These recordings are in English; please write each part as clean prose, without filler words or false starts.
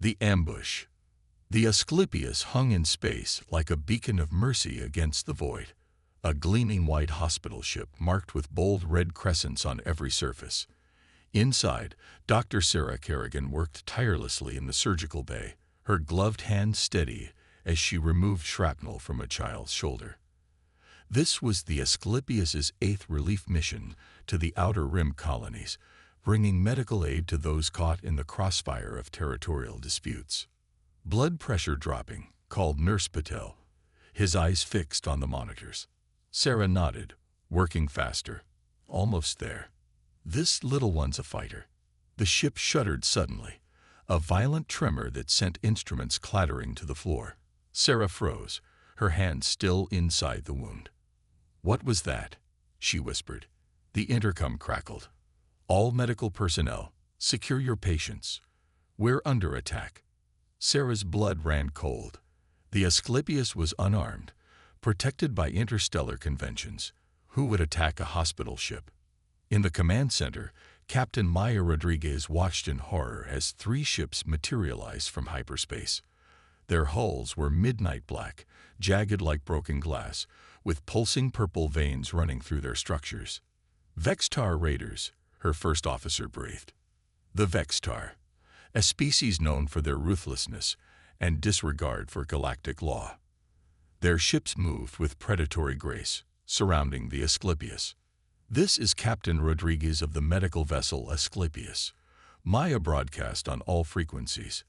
The ambush. The Asclepius hung in space like a beacon of mercy against the void, a gleaming white hospital ship marked with bold red crescents on every surface. Inside, Dr. Sarah Kerrigan worked tirelessly in the surgical bay, her gloved hand steady as she removed shrapnel from a child's shoulder. This was the Asclepius's 8th relief mission to the Outer Rim colonies, bringing medical aid to those caught in the crossfire of territorial disputes. Blood pressure dropping, called Nurse Patel, his eyes fixed on the monitors. Sarah nodded, working faster. Almost there. This little one's a fighter. The ship shuddered suddenly, a violent tremor that sent instruments clattering to the floor. Sarah froze, her hand still inside the wound. "What was that?" she whispered. The intercom crackled. "All medical personnel, secure your patients. We're under attack." Sarah's blood ran cold. The Asclepius was unarmed, protected by interstellar conventions. Who would attack a hospital ship? In the command center, Captain Maya Rodriguez watched in horror as 3 ships materialized from hyperspace. Their hulls were midnight black, jagged like broken glass, with pulsing purple veins running through their structures. "Vextar raiders," her first officer breathed. The Vextar, a species known for their ruthlessness and disregard for galactic law. Their ships moved with predatory grace, surrounding the Asclepius. "This is Captain Rodriguez of the medical vessel Asclepius." Maya broadcast on all frequencies.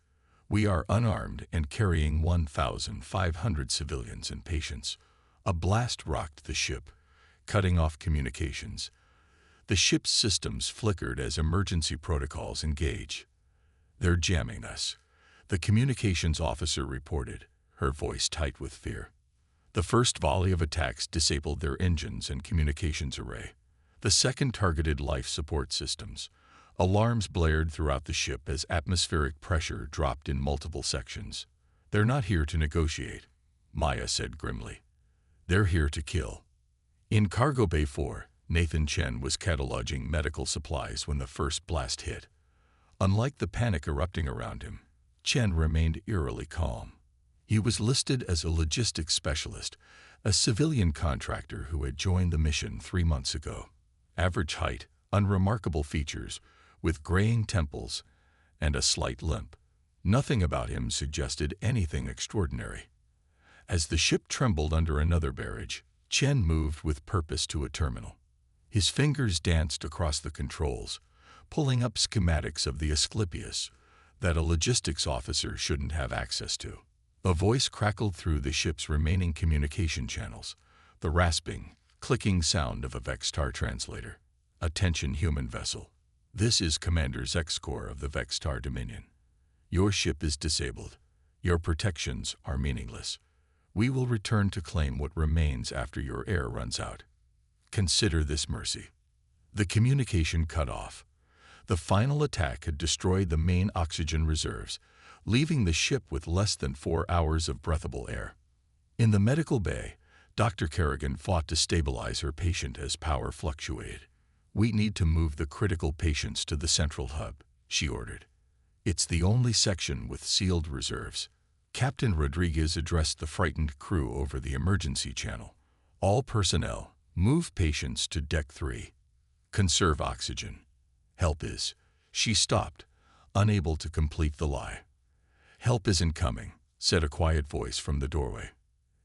"We are unarmed and carrying 1,500 civilians and patients." A blast rocked the ship, cutting off communications. The ship's systems flickered as emergency protocols engaged. "They're jamming us," the communications officer reported, her voice tight with fear. The first volley of attacks disabled their engines and communications array. The second targeted life support systems. Alarms blared throughout the ship as atmospheric pressure dropped in multiple sections. "They're not here to negotiate," Maya said grimly. "They're here to kill." In Cargo Bay 4, Nathan Chen was cataloging medical supplies when the first blast hit. Unlike the panic erupting around him, Chen remained eerily calm. He was listed as a logistics specialist, a civilian contractor who had joined the mission 3 months ago. Average height, unremarkable features, with graying temples and a slight limp. Nothing about him suggested anything extraordinary. As the ship trembled under another barrage, Chen moved with purpose to a terminal. His fingers danced across the controls, pulling up schematics of the Asclepius that a logistics officer shouldn't have access to. A voice crackled through the ship's remaining communication channels, the rasping, clicking sound of a Vextar translator. "Attention, human vessel. This is Commander Zexcor of the Vextar Dominion. Your ship is disabled. Your protections are meaningless. We will return to claim what remains after your air runs out. Consider this mercy." The communication cut off. The final attack had destroyed the main oxygen reserves, leaving the ship with less than 4 hours of breathable air. In the medical bay, Dr. Kerrigan fought to stabilize her patient as power fluctuated. "We need to move the critical patients to the central hub," she ordered. "It's the only section with sealed reserves." Captain Rodriguez addressed the frightened crew over the emergency channel. "All personnel, move patients to Deck 3. Conserve oxygen. Help is..." She stopped, unable to complete the lie. "Help isn't coming," said a quiet voice from the doorway.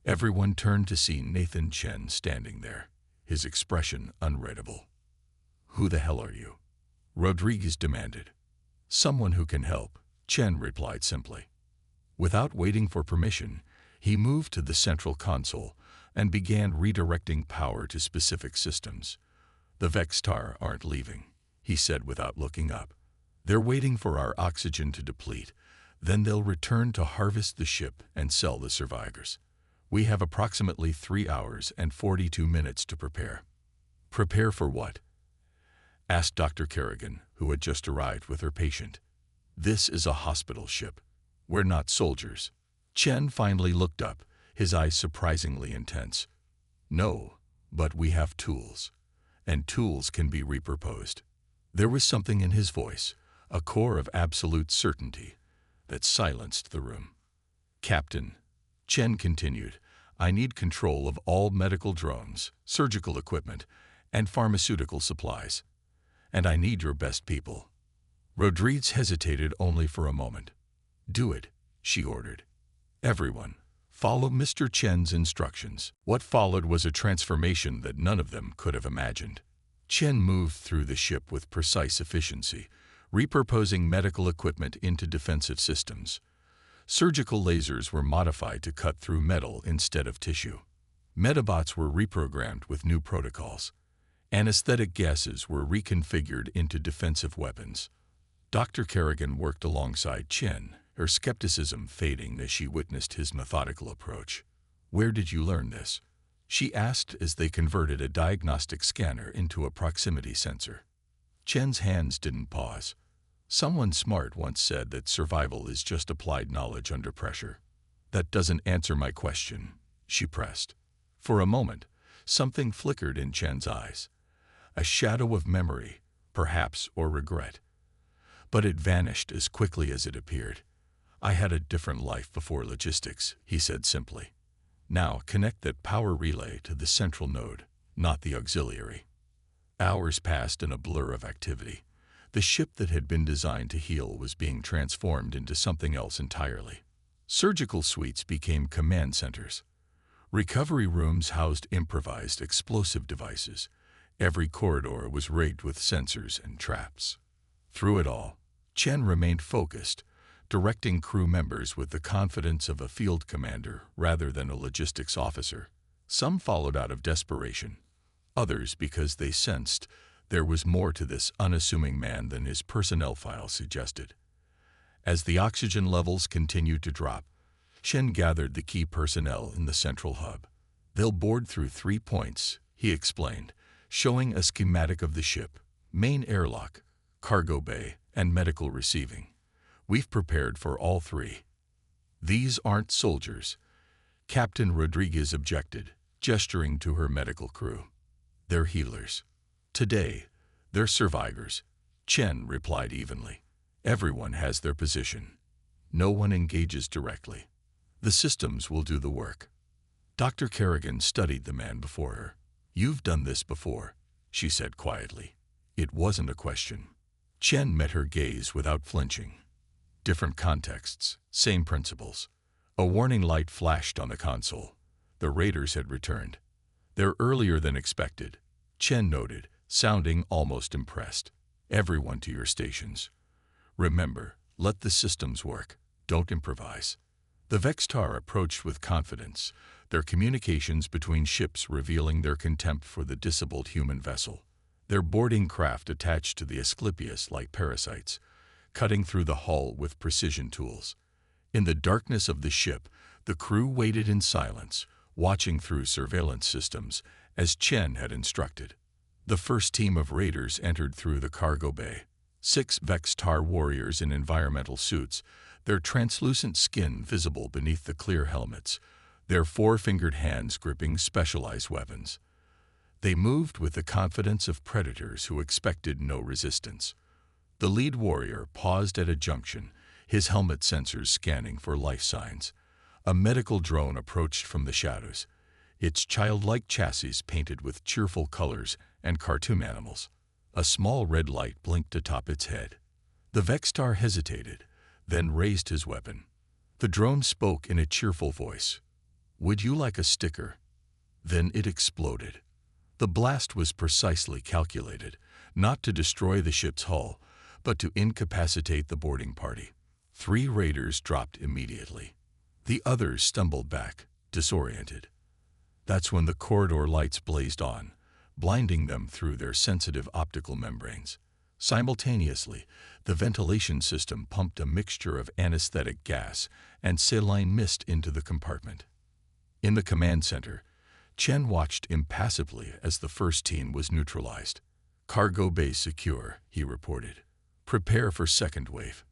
Everyone turned to see Nathan Chen standing there, his expression unreadable. "Who the hell are you?" Rodriguez demanded. "Someone who can help," Chen replied simply. Without waiting for permission, he moved to the central console and began redirecting power to specific systems. "The Vextar aren't leaving," he said without looking up. "They're waiting for our oxygen to deplete, then they'll return to harvest the ship and sell the survivors. We have approximately 3 hours and 42 minutes to prepare." "Prepare for what?" asked Dr. Kerrigan, who had just arrived with her patient. "This is a hospital ship. We're not soldiers." Chen finally looked up, his eyes surprisingly intense. "No, but we have tools, and tools can be repurposed." There was something in his voice, a core of absolute certainty, that silenced the room. "Captain," Chen continued, "I need control of all medical drones, surgical equipment, and pharmaceutical supplies. And I need your best people." Rodriguez hesitated only for a moment. "Do it," she ordered. "Everyone, follow Mr. Chen's instructions." What followed was a transformation that none of them could have imagined. Chen moved through the ship with precise efficiency, repurposing medical equipment into defensive systems. Surgical lasers were modified to cut through metal instead of tissue. Metabots were reprogrammed with new protocols. Anesthetic gases were reconfigured into defensive weapons. Dr. Kerrigan worked alongside Chen, her skepticism fading as she witnessed his methodical approach. "Where did you learn this?" she asked as they converted a diagnostic scanner into a proximity sensor. Chen's hands didn't pause. "Someone smart once said that survival is just applied knowledge under pressure." "That doesn't answer my question," she pressed. For a moment, something flickered in Chen's eyes. A shadow of memory, perhaps, or regret. But it vanished as quickly as it appeared. "I had a different life before logistics," he said simply. "Now connect that power relay to the central node, not the auxiliary." Hours passed in a blur of activity. The ship that had been designed to heal was being transformed into something else entirely. Surgical suites became command centers. Recovery rooms housed improvised explosive devices. Every corridor was rigged with sensors and traps. Through it all, Chen remained focused, directing crew members with the confidence of a field commander rather than a logistics officer. Some followed out of desperation, others because they sensed there was more to this unassuming man than his personnel file suggested. As the oxygen levels continued to drop, Chen gathered the key personnel in the central hub. "They'll board through 3 points," he explained, showing a schematic of the ship: main airlock, cargo bay, and medical receiving. "We've prepared for all 3. "These aren't soldiers," Captain Rodriguez objected, gesturing to her medical crew. "They're healers. Today, they're survivors," Chen replied evenly. "Everyone has their position. No one engages directly. The systems will do the work." Dr. Kerrigan studied the man before her. "You've done this before," she said quietly. It wasn't a question. Chen met her gaze without flinching. Different contexts, same principles. A warning light flashed on the console. The raiders had returned. "They're earlier than expected," Chen noted, sounding almost impressed. "Everyone to your stations. Remember, let the systems work. Don't improvise." The Vextar approached with confidence, their communications between ships revealing their contempt for the disabled human vessel. Their boarding craft attached to the Asclepius like parasites, cutting through the hull with precision tools. In the darkness of the ship, the crew waited in silence, watching through surveillance systems, as Chen had instructed. The first team of raiders entered through the cargo bay. 6 Vextar warriors in environmental suits, their translucent skin visible beneath the clear helmets, their 4-fingered hands gripping specialized weapons. They moved with the confidence of predators who expected no resistance. The lead warrior paused at a junction, his helmet sensors scanning for life signs. A medical drone approached from the shadows, its childlike chassis painted with cheerful colors and cartoon animals. A small red light blinked atop its head. The Vextar hesitated, then raised his weapon. The drone spoke in a cheerful voice. "Would you like a sticker?" Then it exploded. The blast was precisely calculated, not to destroy the ship's hull, but to incapacitate the boarding party. 3 raiders dropped immediately. The others stumbled back, disoriented. That's when the corridor lights blazed on, blinding them through their sensitive optical membranes. Simultaneously, the ventilation system pumped a mixture of anesthetic gas and saline mist into the compartment. In the command center, Chen watched impassively as the first team was neutralized. "Cargo bay secure," he reported. "Prepare for second wave."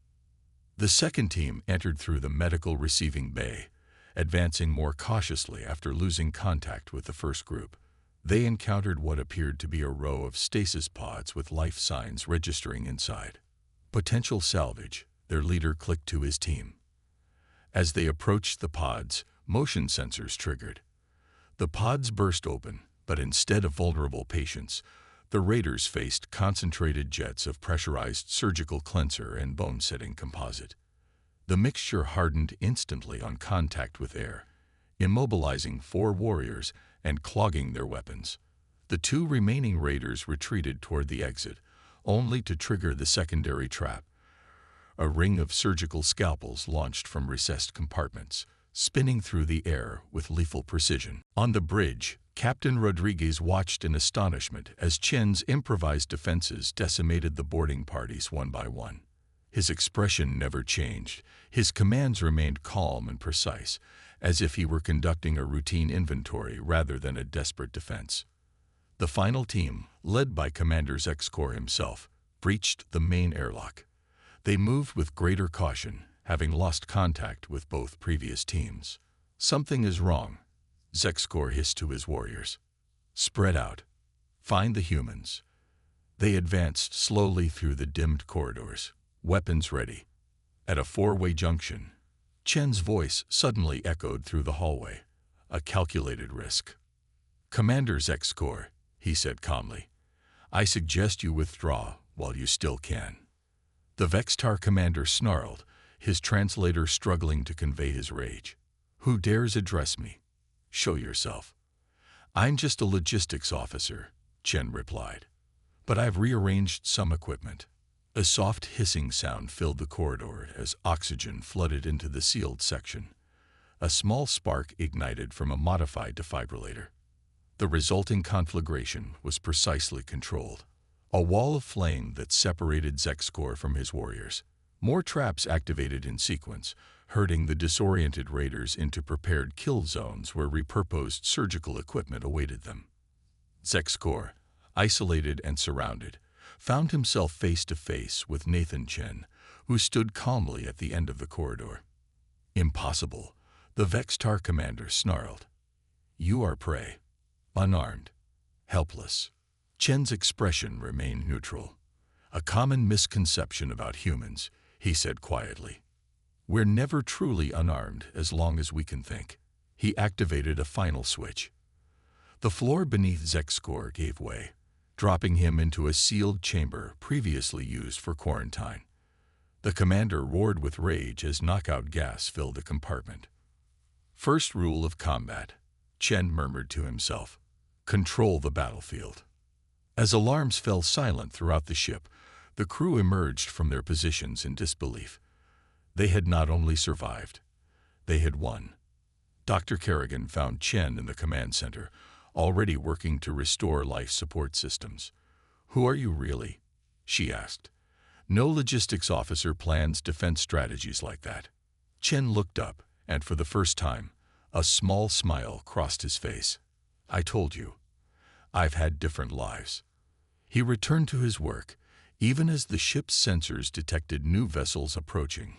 The second team entered through the medical receiving bay, advancing more cautiously after losing contact with the first group. They encountered what appeared to be a row of stasis pods with life signs registering inside. "Potential salvage," their leader clicked to his team. As they approached the pods, motion sensors triggered. The pods burst open, but instead of vulnerable patients, the raiders faced concentrated jets of pressurized surgical cleanser and bone-setting composite. The mixture hardened instantly on contact with air, immobilizing 4 warriors and clogging their weapons. The 2 remaining raiders retreated toward the exit, only to trigger the secondary trap. A ring of surgical scalpels launched from recessed compartments, spinning through the air with lethal precision. On the bridge, Captain Rodriguez watched in astonishment as Chen's improvised defenses decimated the boarding parties one by one. His expression never changed. His commands remained calm and precise, as if he were conducting a routine inventory rather than a desperate defense. The final team, led by Commander Zexcor himself, breached the main airlock. They moved with greater caution, having lost contact with both previous teams. "Something is wrong," Zexcor hissed to his warriors. "Spread out. Find the humans." They advanced slowly through the dimmed corridors, weapons ready. At a 4-way junction, Chen's voice suddenly echoed through the hallway. A calculated risk. "Commander Zexcor," he said calmly, "I suggest you withdraw while you still can." The Vextar commander snarled, his translator struggling to convey his rage. "Who dares address me? Show yourself." "I'm just a logistics officer," Chen replied. "But I've rearranged some equipment." A soft hissing sound filled the corridor as oxygen flooded into the sealed section. A small spark ignited from a modified defibrillator. The resulting conflagration was precisely controlled. A wall of flame that separated Zexcor from his warriors. More traps activated in sequence, herding the disoriented raiders into prepared kill zones where repurposed surgical equipment awaited them. Zexcor, isolated and surrounded, found himself face to face with Nathan Chen, who stood calmly at the end of the corridor. "Impossible," the Vextar commander snarled. "You are prey. Unarmed. Helpless." Chen's expression remained neutral. "A common misconception about humans," he said quietly. "We're never truly unarmed as long as we can think." He activated a final switch. The floor beneath Zexcor gave way, dropping him into a sealed chamber previously used for quarantine. The commander roared with rage as knockout gas filled the compartment. "First rule of combat," Chen murmured to himself. "Control the battlefield." As alarms fell silent throughout the ship, the crew emerged from their positions in disbelief. They had not only survived, they had won. Dr. Kerrigan found Chen in the command center, already working to restore life support systems. "Who are you really?" she asked. "No logistics officer plans defense strategies like that." Chen looked up, and for the first time, a small smile crossed his face. "I told you. I've had different lives." He returned to his work, even as the ship's sensors detected new vessels approaching.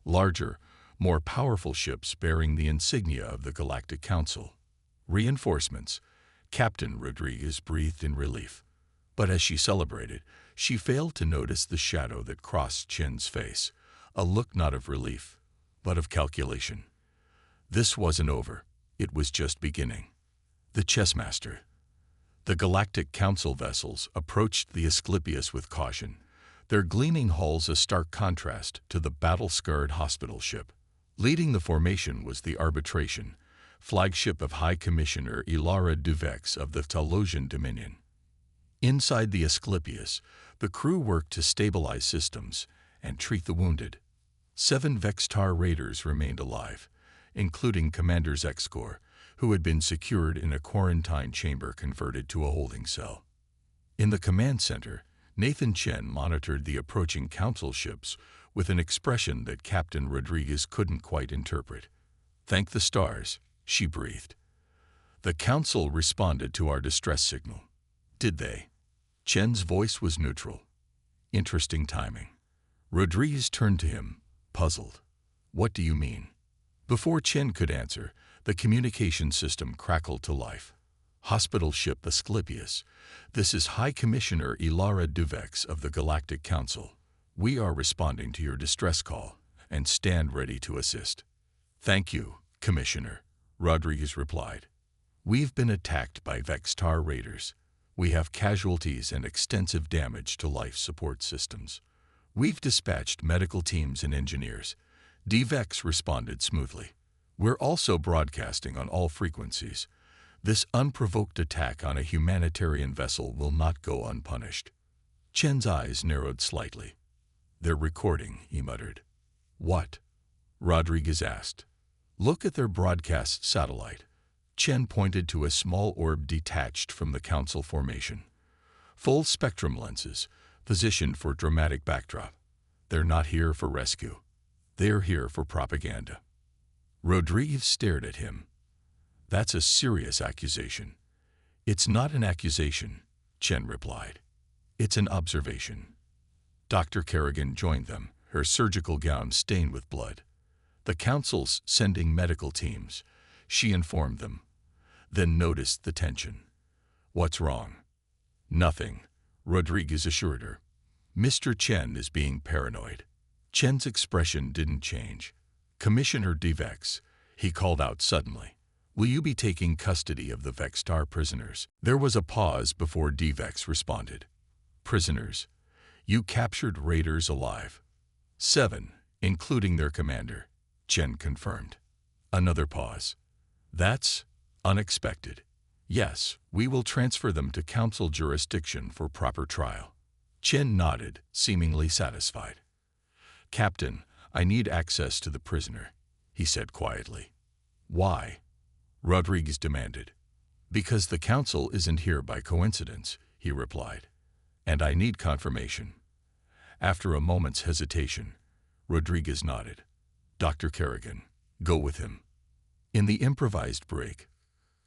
Larger, more powerful ships bearing the insignia of the Galactic Council. "Reinforcements," Captain Rodriguez breathed in relief. But as she celebrated, she failed to notice the shadow that crossed Chen's face, a look not of relief, but of calculation. This wasn't over. It was just beginning. The chessmaster. The Galactic Council vessels approached the Asclepius with caution, their gleaming hulls a stark contrast to the battle-scarred hospital ship. Leading the formation was the Arbitration, flagship of High Commissioner Ilara Duvex of the Talosian Dominion. Inside the Asclepius, the crew worked to stabilize systems and treat the wounded. 7 Vextar raiders remained alive, including Commander Zexcor, who had been secured in a quarantine chamber converted to a holding cell. In the command center, Nathan Chen monitored the approaching council ships with an expression that Captain Rodriguez couldn't quite interpret. "Thank the stars," she breathed. "The council responded to our distress signal." "Did they?" Chen's voice was neutral. "Interesting timing." Rodriguez turned to him, puzzled. "What do you mean?" Before Chen could answer, the communication system crackled to life. "Hospital ship Asclepius. This is High Commissioner Ilara Duvex of the Galactic Council. We are responding to your distress call and stand ready to assist. Thank you, Commissioner, Rodriguez replied. We've been attacked by Vextar raiders. We have casualties and extensive damage to life support systems. We've dispatched medical teams and engineers. DVEX responded smoothly. We're also broadcasting on all frequencies. This unprovoked attack on a humanitarian vessel will not go unpunished. Chen's eyes narrowed slightly. They're recording, he muttered. What? Rodriguez asked. Look at their broadcast satellite. Chen pointed to a small orb detached from the Council formation. Full spectrum lenses, positioned for dramatic backdrop. They're not here for rescue. They're here for propaganda. Rodriguez stared at him. That's a serious accusation. It's not an accusation, Chen replied. It's an observation. Dr. Kerrigan joined them, her surgical gown stained with blood. The Council's sending medical teams, she informed them, then noticed the tension. What's wrong? Nothing, Rodriguez assured her. Mr. Chen is being paranoid. Chen's expression didn't change. Commissioner DVEX, he called out suddenly. Will you be taking custody of the Vextar prisoners? There was a pause before DVEX responded. Prisoners. You captured raiders alive. 7, including their commander, Chen confirmed. Another pause. That's unexpected. Yes, we will transfer them to Council jurisdiction for proper trial. Chen nodded, seemingly satisfied. Captain, I need access to the prisoner, he said quietly. Why? Rodriguez demanded. Because the Council isn't here by coincidence, he replied. And I need confirmation. After a moment's hesitation, Rodriguez nodded. Dr. Kerrigan, go with him. In the improvised break,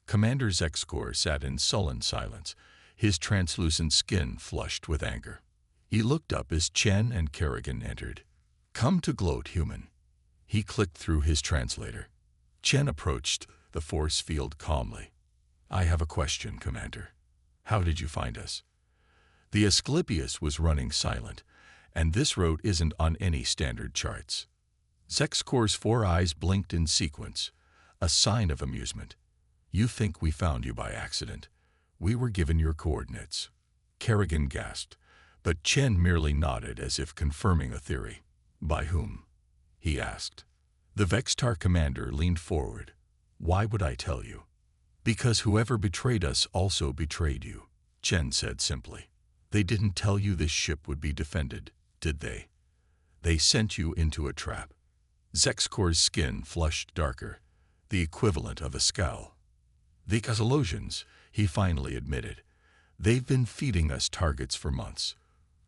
Commander Zexkor sat in sullen silence, his translucent skin flushed with anger. He looked up as Chen and Kerrigan entered. Come to gloat, human. He clicked through his translator. Chen approached the force field calmly. I have a question, Commander. How did you find us? The Asclepius was running silent, and this route isn't on any standard charts. Zexkor's 4 eyes blinked in sequence, a sign of amusement. You think we found you by accident. We were given your coordinates. Kerrigan gasped, but Chen merely nodded as if confirming a theory. By whom? He asked. The Vextar commander leaned forward. Why would I tell you? Because whoever betrayed us also betrayed you, Chen said simply. They didn't tell you this ship would be defended, did they? They sent you into a trap. Zexkor's skin flushed darker, the equivalent of a scowl. The Cazalosians, he finally admitted. They've been feeding us targets for months.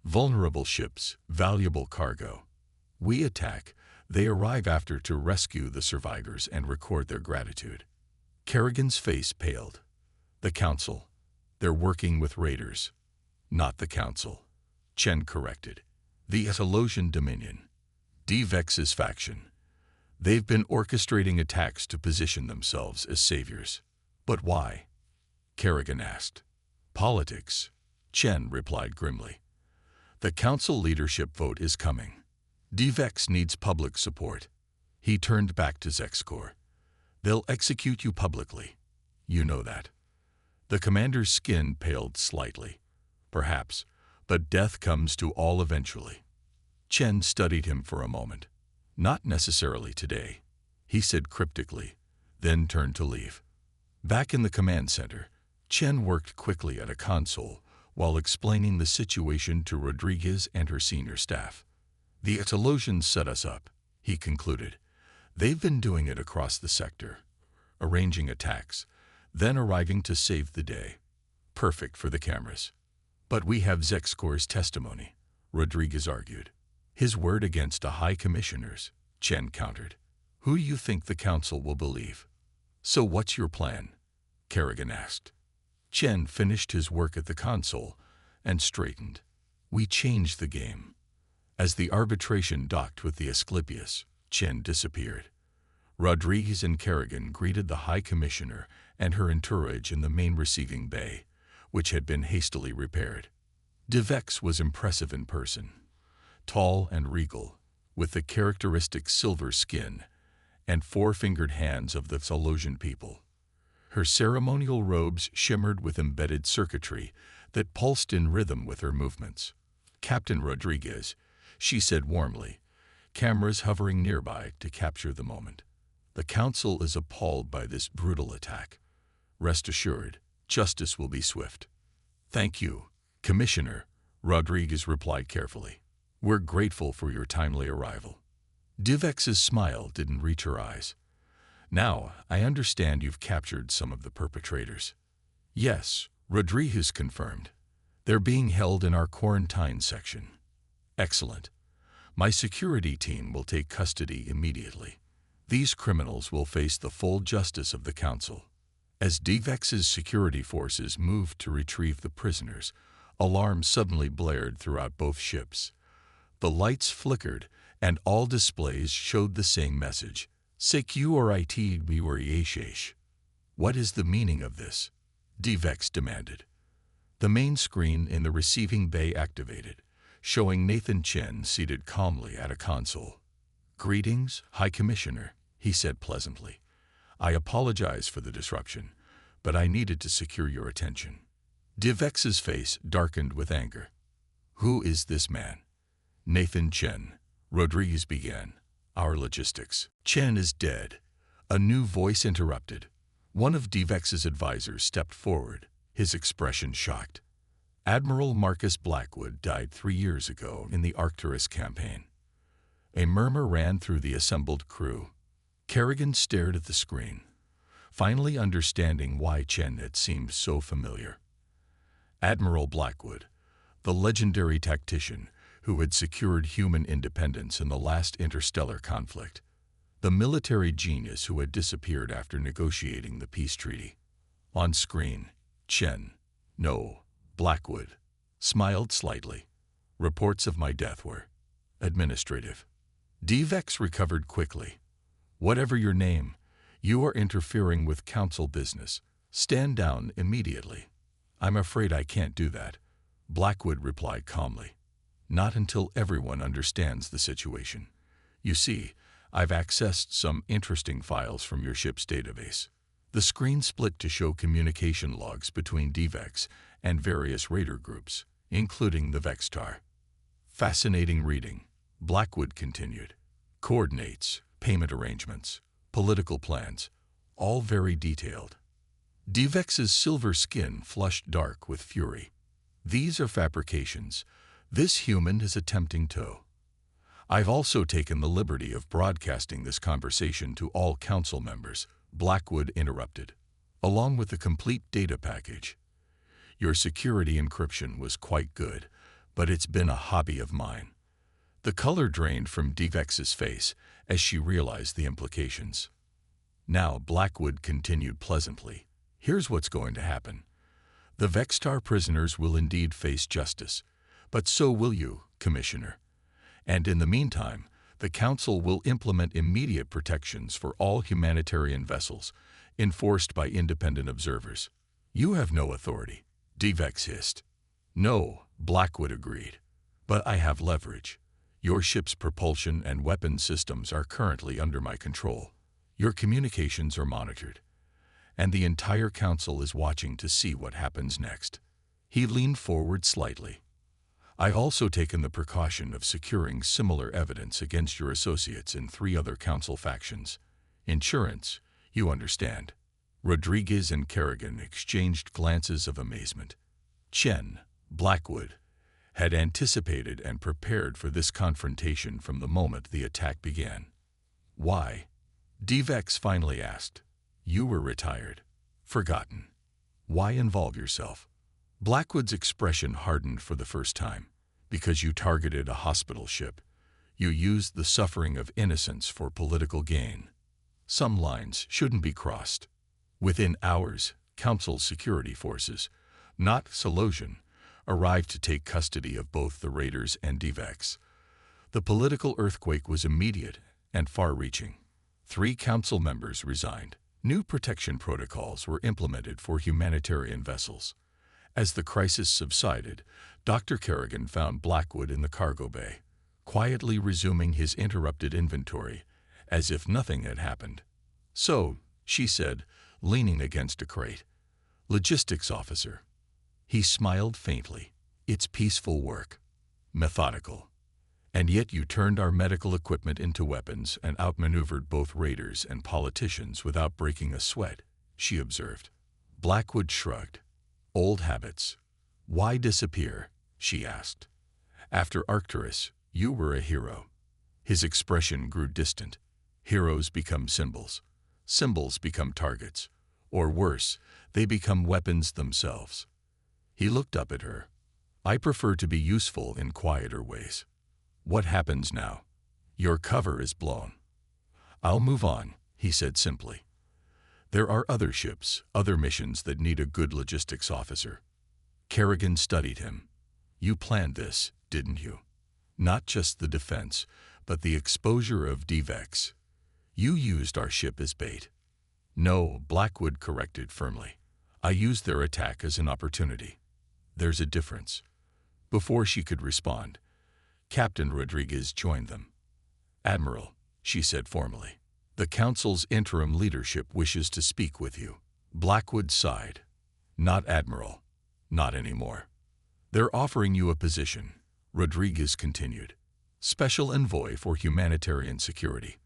Vulnerable ships, valuable cargo. We attack. They arrive after to rescue the survivors and record their gratitude. Kerrigan's face paled. The Council. They're working with raiders. Not the Council. Chen corrected. The Etalosian Dominion. DVEX's faction. They've been orchestrating attacks to position themselves as saviors. But why? Kerrigan asked. Politics, Chen replied grimly. The Council leadership vote is coming. DVEX needs public support. He turned back to Zexkor. They'll execute you publicly. You know that. The commander's skin paled slightly. Perhaps, but death comes to all eventually. Chen studied him for a moment. Not necessarily today, he said cryptically, then turned to leave. Back in the command center, Chen worked quickly at a console while explaining the situation to Rodriguez and her senior staff. The Etalosians set us up, he concluded. They've been doing it across the sector, arranging attacks, then arriving to save the day. Perfect for the cameras. But we have Zexkor's testimony, Rodriguez argued. His word against a high commissioner's, Chen countered. Who do you think the Council will believe? So what's your plan? Kerrigan asked. Chen finished his work at the console and straightened. We changed the game. As the arbitration docked with the Asclepius, Chen disappeared. Rodriguez and Kerrigan greeted the High Commissioner and her entourage in the main receiving bay, which had been hastily repaired. DVEX was impressive in person. tall and regal, with the characteristic silver skin and four-fingered hands of the Solosian people. Her ceremonial robes shimmered with embedded circuitry that pulsed in rhythm with her movements. "Captain Rodriguez," she said warmly, cameras hovering nearby to capture the moment. "The Council is appalled by this brutal attack. Rest assured, justice will be swift." "Thank you, Commissioner," Rodriguez replied carefully. "We're grateful for your timely arrival." Divex's smile didn't reach her eyes. "Now, I understand you've captured some of the perpetrators." "Yes," Rodriguez confirmed. "They're being held in our quarantine section." "Excellent. My security team will take custody immediately. These criminals will face the full justice of the Council." As Divex's security forces moved to retrieve the prisoners, alarms suddenly blared throughout both ships. The lights flickered, and all displays showed the same message: Security Brilliance. "What is the meaning of this?" Divex demanded. The main screen in the receiving bay activated, showing Nathan Chen seated calmly at a console. "Greetings, High Commissioner," he said pleasantly. "I apologize for the disruption, but I needed to secure your attention." Divex's face darkened with anger. "Who is this man?" "Nathan Chen," Rodriguez began. "Our logistics." "Chen is dead," a new voice interrupted. One of Divex's advisors stepped forward, his expression shocked. "Admiral Marcus Blackwood died 3 years ago in the Arcturus campaign." A murmur ran through the assembled crew. Kerrigan stared at the screen, finally understanding why Chen had seemed so familiar. Admiral Blackwood, the legendary tactician who had secured human independence in the last interstellar conflict. The military genius who had disappeared after negotiating the peace treaty. On screen, Chen, no, Blackwood, smiled slightly. "Reports of my death were administrative." Divex recovered quickly. "Whatever your name, you are interfering with Council business. Stand down immediately." "I'm afraid I can't do that," Blackwood replied calmly. "Not until everyone understands the situation. You see, I've accessed some interesting files from your ship's database." The screen split to show communication logs between Divex and various raider groups, including the Vextar. "Fascinating reading," Blackwood continued. "Coordinates, payment arrangements, political plans, all very detailed." Divex's silver skin flushed dark with fury. "These are fabrications. This human is attempting to." "I've also taken the liberty of broadcasting this conversation to all Council members," Blackwood interrupted, "along with the complete data package. Your security encryption was quite good, but it's been a hobby of mine." The color drained from Divex's face as she realized the implications. Now Blackwood continued pleasantly. "Here's what's going to happen. The Vextar prisoners will indeed face justice, but so will you, Commissioner. And in the meantime, the Council will implement immediate protections for all humanitarian vessels, enforced by independent observers." "You have no authority," Divex hissed. "No," Blackwood agreed. "But I have leverage. Your ship's propulsion and weapon systems are currently under my control. Your communications are monitored, and the entire Council is watching to see what happens next." He leaned forward slightly. "I've also taken the precaution of securing similar evidence against your associates in 3 other Council factions. Insurance, you understand." Rodriguez and Kerrigan exchanged glances of amazement. Chen, Blackwood, had anticipated and prepared for this confrontation from the moment the attack began. "Why?" Divex finally asked. "You were retired. Forgotten. Why involve yourself?" Blackwood's expression hardened for the first time. "Because you targeted a hospital ship. You used the suffering of innocents for political gain. Some lines shouldn't be crossed." Within hours, Council security forces, not Solosian, arrived to take custody of both the raiders and Divex. The political earthquake was immediate and far-reaching. 3 Council members resigned. New protection protocols were implemented for humanitarian vessels. As the crisis subsided, Dr. Kerrigan found Blackwood in the cargo bay, quietly resuming his interrupted inventory, as if nothing had happened. "So," she said, leaning against a crate. "Logistics officer." He smiled faintly. "It's peaceful work. Methodical. And yet you turned our medical equipment into weapons and outmaneuvered both raiders and politicians without breaking a sweat," she observed. Blackwood shrugged. "Old habits. Why disappear?" she asked. "After Arcturus, you were a hero." His expression grew distant. Heroes become symbols. Symbols become targets. Or worse, they become weapons themselves. He looked up at her. "I prefer to be useful in quieter ways." "What happens now?" "Your cover is blown." "I'll move on," he said simply. "There are other ships, other missions that need a good logistics officer." Kerrigan studied him. "You planned this, didn't you? Not just the defense, but the exposure of DVEX. You used our ship as bait." "No," Blackwood corrected firmly. "I used their attack as an opportunity. There's a difference." Before she could respond, Captain Rodriguez joined them. "Admiral," she said formally, "the Council's interim leadership wishes to speak with you." Blackwood sighed. "Not Admiral. Not anymore. They're offering you a position," Rodriguez continued. "Special envoy for humanitarian security.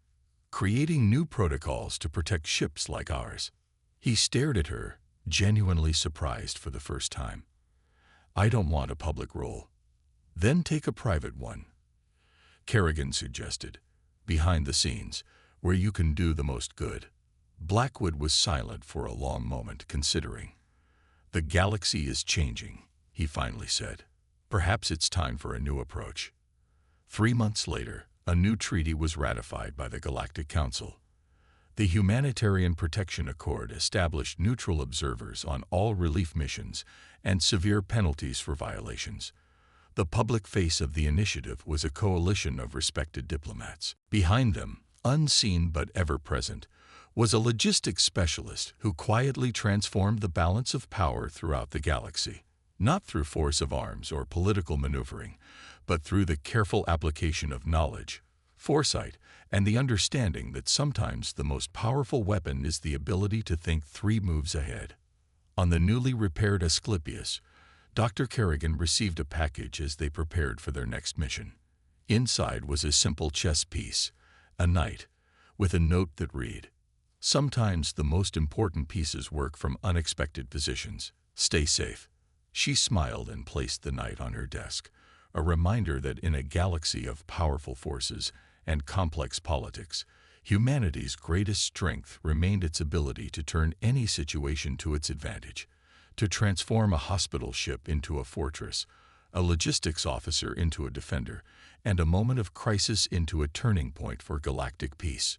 Creating new protocols to protect ships like ours." He stared at her, genuinely surprised for the first time. "I don't want a public role." "Then take a private one," Kerrigan suggested. "Behind the scenes, where you can do the most good." Blackwood was silent for a long moment, considering. "The galaxy is changing," he finally said. "Perhaps it's time for a new approach." 3 months later, a new treaty was ratified by the Galactic Council. The Humanitarian Protection Accord established neutral observers on all relief missions and severe penalties for violations. The public face of the initiative was a coalition of respected diplomats. Behind them, unseen but ever-present, was a logistics specialist who quietly transformed the balance of power throughout the galaxy, not through force of arms or political maneuvering, but through the careful application of knowledge, foresight, and the understanding that sometimes the most powerful weapon is the ability to think 3 moves ahead. On the newly repaired Asclepius, Dr. Kerrigan received a package as they prepared for their next mission. Inside was a simple chess piece, a knight, with a note that read, "Sometimes the most important pieces work from unexpected positions. Stay safe." She smiled and placed the knight on her desk, a reminder that in a galaxy of powerful forces and complex politics, humanity's greatest strength remained its ability to turn any situation to its advantage, to transform a hospital ship into a fortress, a logistics officer into a defender, and a moment of crisis into a turning point for galactic peace.